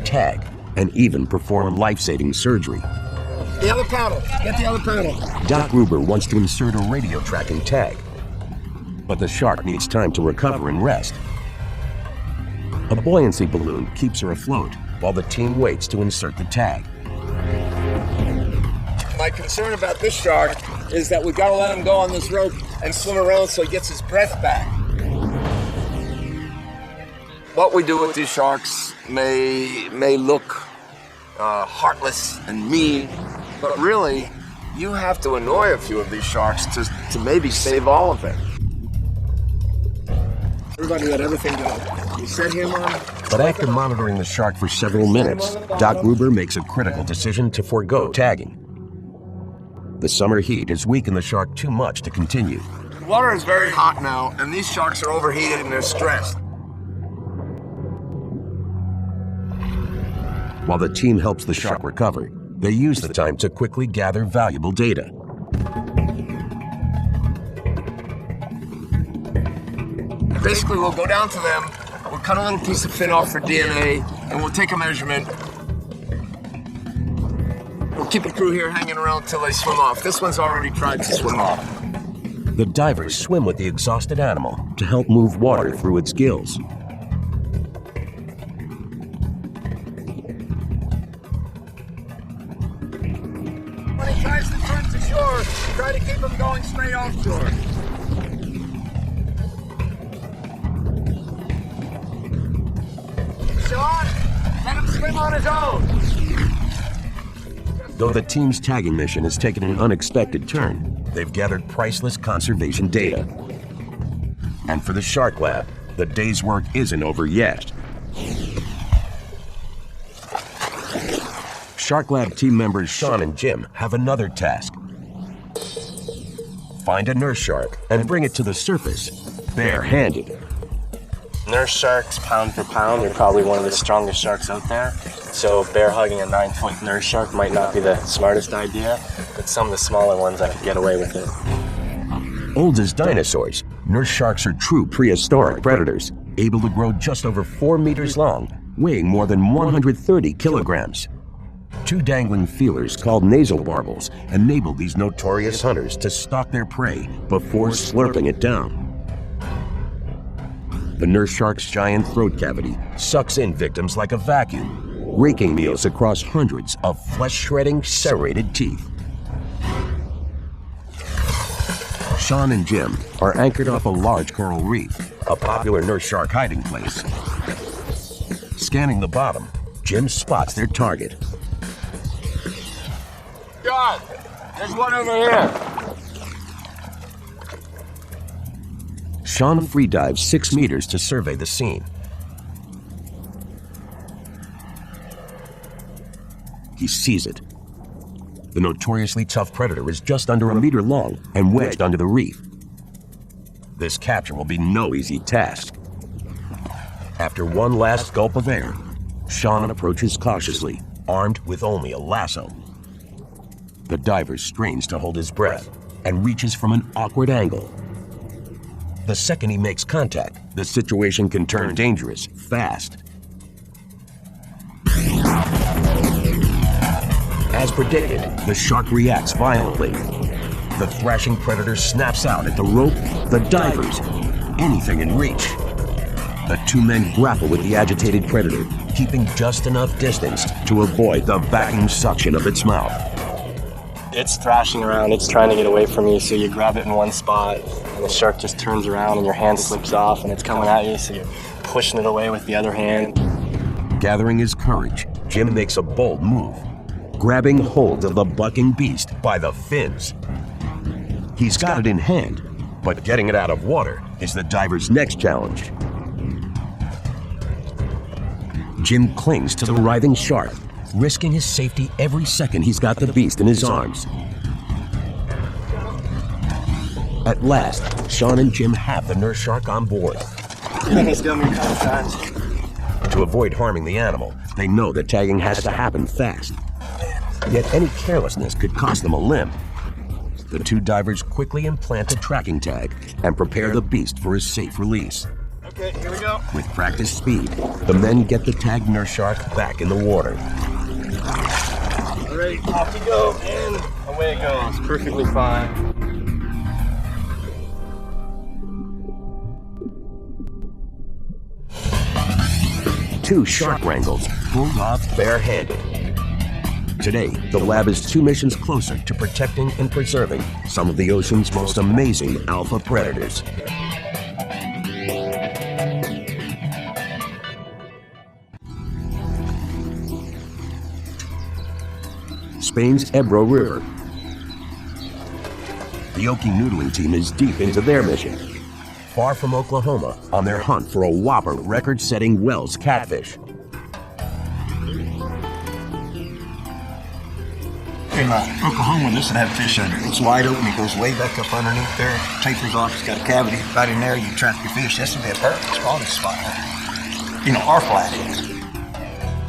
tag, and even perform life-saving surgery. The other paddle. Get the other paddle. Doc Gruber wants to insert a radio tracking tag, but the shark needs time to recover and rest. A buoyancy balloon keeps her afloat while the team waits to insert the tag. My concern about this shark is that we've got to let him go on this rope and swim around so he gets his breath back. What we do with these sharks may look heartless and mean, but really, you have to annoy a few of these sharks to maybe save all of them. Everybody got everything done. You set him on. But after monitoring the shark for several minutes, Doc Gruber makes a critical decision to forego tagging. The summer heat has weakened the shark too much to continue. The water is very hot now, and these sharks are overheated and they're stressed. While the team helps the shark recover, they use the time to quickly gather valuable data. Basically, we'll go down to them, we'll cut a little piece of fin off for DNA, and we'll take a measurement. We'll keep a crew here hanging around until they swim off. This one's already tried to swim off. The divers swim with the exhausted animal to help move water through its gills. When he tries to turn to shore, try to keep him going straight offshore. Sean, let him swim on his own. Though the team's tagging mission has taken an unexpected turn, they've gathered priceless conservation data. And for the Shark Lab, the day's work isn't over yet. Shark Lab team members Sean and Jim have another task. Find a nurse shark and bring it to the surface, bare-handed. Nurse sharks, pound for pound, are probably one of the strongest sharks out there. So bear hugging a 9-foot nurse shark might not be the smartest idea, but some of the smaller ones I could get away with it. Old as dinosaurs, nurse sharks are true prehistoric predators, able to grow just over 4 meters long, weighing more than 130 kilograms. 2 dangling feelers called nasal barbels enable these notorious hunters to stalk their prey before slurping it down. The nurse shark's giant throat cavity sucks in victims like a vacuum, raking meals across hundreds of flesh-shredding, serrated teeth. Sean and Jim are anchored off a large coral reef, a popular nurse shark hiding place. Scanning the bottom, Jim spots their target. John, there's one over here. Sean freedives 6 meters to survey the scene. He sees it. The notoriously tough predator is just under 1 meter long and wedged under the reef. This capture will be no easy task. After one last gulp of air, Sean approaches cautiously, armed with only a lasso. The diver strains to hold his breath and reaches from an awkward angle. The second he makes contact, the situation can turn dangerous fast. As predicted, the shark reacts violently. The thrashing predator snaps out at the rope, the divers, anything in reach. The 2 men grapple with the agitated predator, keeping just enough distance to avoid the vacuum suction of its mouth. It's thrashing around, it's trying to get away from you, so you grab it in one spot, and the shark just turns around and your hand slips off and it's coming at you, so you're pushing it away with the other hand. Gathering his courage, Jim makes a bold move, grabbing hold of the bucking beast by the fins. He's got it in hand, but getting it out of water is the diver's next challenge. Jim clings to the writhing shark, risking his safety every second he's got the beast in his arms. At last, Sean and Jim have the nurse shark on board. He's got me a couple times. To avoid harming the animal, they know that tagging has to happen fast. Yet any carelessness could cost them a limb. The 2 divers quickly implant a tracking tag and prepare the beast for his safe release. Okay, here we go. With practiced speed, the men get the tagged nurse shark back in the water. All right, off you go, and away it goes. Perfectly fine. Two shark wrangles pulled off barehanded. Today, the lab is 2 missions closer to protecting and preserving some of the ocean's most amazing alpha predators. Spain's Ebro River. The Oki noodling team is deep into their mission. Far from Oklahoma, on their hunt for a whopper record-setting Wells catfish. In Oklahoma, this would have fish under it. It's wide open. It goes way back up underneath there. Tapers off. It's got a cavity right in there. You trap your fish. This would be a perfect spawning spot. You know, our flat is.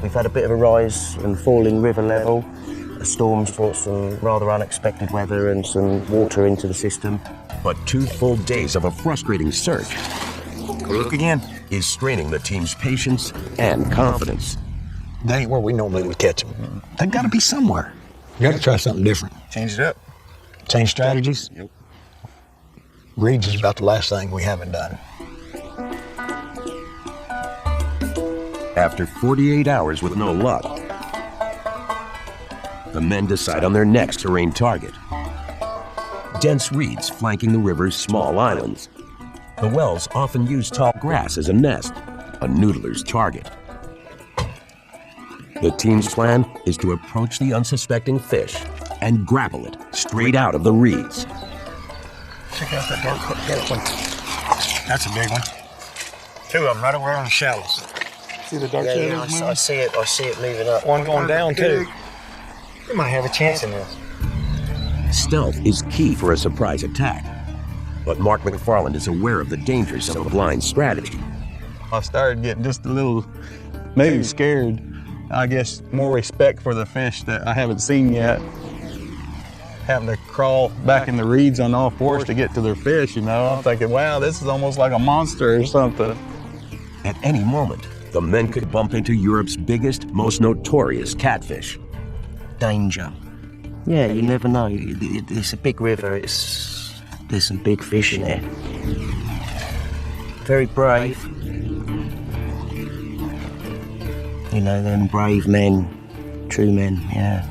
We've had a bit of a rise and falling river level. A storm's brought some rather unexpected weather and some water into the system. But 2 full days of a frustrating search Look again. is straining the team's patience and confidence. That ain't where we normally would catch them. They've got to be somewhere. You got to try something different. Change it up. Change strategies. Yep. Reeds is about the last thing we haven't done. After 48 hours with no luck, the men decide on their next terrain target. Dense reeds flanking the river's small islands. The Wells often use tall grass as a nest, a noodler's target. The team's plan is to approach the unsuspecting fish and grapple it straight out of the reeds. Check out that dark hook. That one. That's a big one. 2 of them right over on the shallows. See the dark shadows? I see it. I see it moving up. One going down too. We might have a chance in this. Stealth is key for a surprise attack. But Mark McFarland is aware of the dangers of a blind strategy. I started getting just a little, maybe scared. I guess more respect for the fish that I haven't seen yet. Having to crawl back in the reeds on all fours to get to their fish, you know. I'm thinking, wow, this is almost like a monster or something. At any moment, the men could bump into Europe's biggest, most notorious catfish. Danger. Yeah, you never know. It's a big river. There's some big fish in there. Very brave. You know, them brave men, true men, yeah.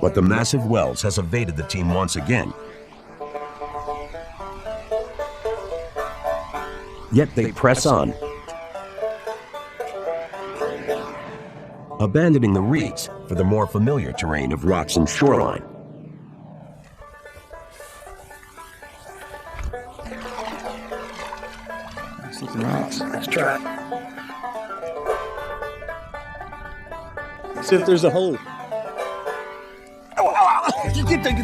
But the massive Wells has evaded the team once again. Yet they press on, abandoning the reeds for the more familiar terrain of rocks and shoreline. Nice looking rocks. Let's try it. See if there's a hole.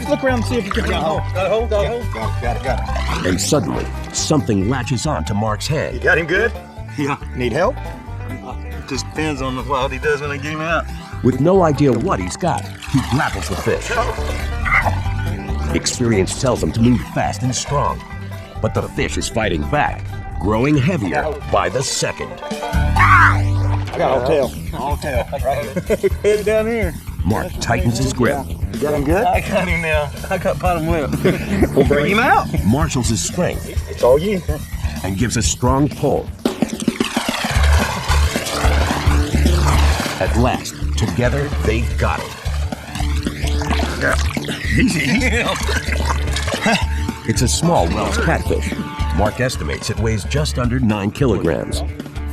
Look around and see if you can get a hole. Got a hole? Got a hole? Got it. And suddenly, something latches on to Mark's hand. You got him good? Yeah. Need help? It just depends on what he does when I get him out. With no idea what he's got, he grapples the fish. Experience tells him to move fast and strong. But the fish is fighting back, growing heavier by the second. I got all tail. All tail. Right here. Head down here. Mark tightens his grip, You got him good? I got him now. I got bottom whip. We'll bring him out. marshals his strength, It's all you. and gives a strong pull. At last, together, they got it. Easy. It's a small Wells catfish. Mark estimates it weighs just under 9 kilograms.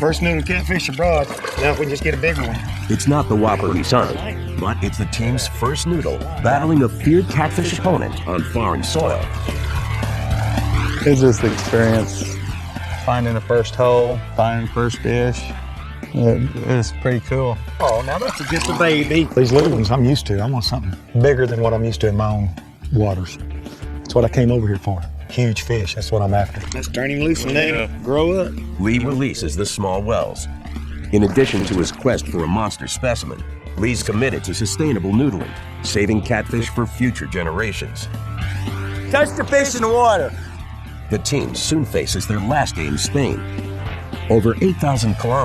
First noodle catfish abroad. Now if we just get a bigger one. It's not the whopper he's on, but it's the team's first noodle battling a feared catfish opponent on foreign soil. It's just the experience. Finding the first hole, finding the first fish. It's pretty cool. Oh, now that's just a baby. These little ones I'm used to. I want something bigger than what I'm used to in my own waters. That's what I came over here for. Huge fish. That's what I'm after. Let's turn him loose and let him grow up. Lee releases the small Wells. In addition to his quest for a monster specimen, Lee's committed to sustainable noodling, saving catfish for future generations. Touch the fish in the water. The team soon faces their last game, Spain. Over 8,000 kilometers